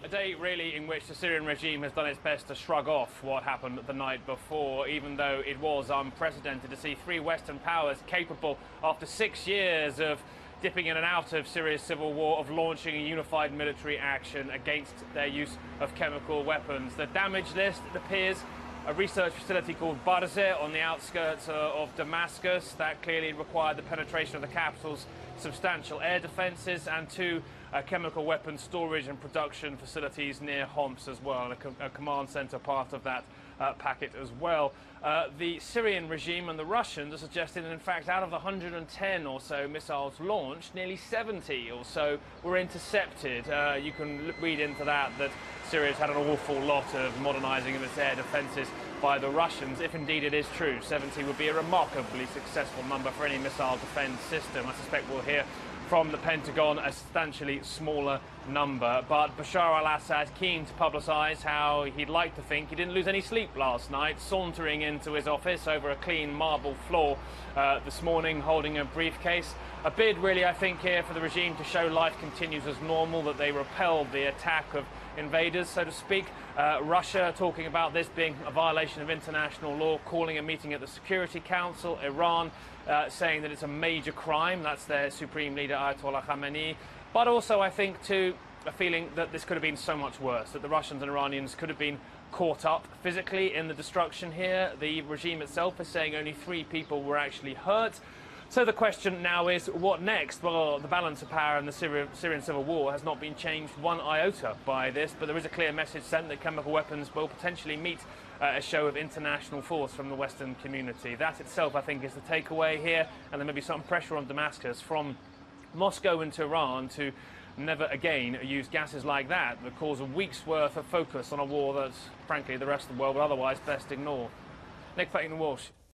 A day, really, in which the Syrian regime has done its best to shrug off what happened the night before, even though it was unprecedented to see three Western powers capable, after 6 years of dipping in and out of Syria's civil war, of launching a unified military action against their use of chemical weapons. The damage list, it appears, a research facility called Buzol on the outskirts of Damascus. That clearly required the penetration of the capital's substantial air defences, and two chemical weapons storage and production facilities near Homs as well, a command centre part of that packet as well. The Syrian regime and the Russians are suggesting that, in fact, out of the 110 or so missiles launched, nearly 70 or so were intercepted. You can read into that Syria's had an awful lot of modernising of its air defences by the Russians. If indeed it is true, 70 would be a remarkably successful number for any missile defence system. I suspect we'll hear from the Pentagon a substantially smaller number. But Bashar al-Assad keen to publicise how he'd like to think he didn't lose any sleep last night, sauntering into his office over a clean marble floor this morning, holding a briefcase. A bid, really, I think, here for the regime to show life continues as normal, that they repelled the attack of invaders, so to speak. Russia talking about this being a violation of international law, calling a meeting at the Security Council. Iran saying that it's a major crime. That's their supreme leader, Ayatollah Khamenei. But also, I think, too, a feeling that this could have been so much worse, that the Russians and Iranians could have been caught up physically in the destruction here. The regime itself is saying only 3 people were actually hurt. So the question now is, what next? Well, the balance of power in the Syrian civil war has not been changed one iota by this, but there is a clear message sent that chemical weapons will potentially meet a show of international force from the Western community. That itself, I think, is the takeaway here, and there may be some pressure on Damascus from Moscow and Tehran to never again use gases like that cause a week's worth of focus on a war that, frankly, the rest of the world would otherwise best ignore. Nick, Payton, Walsh.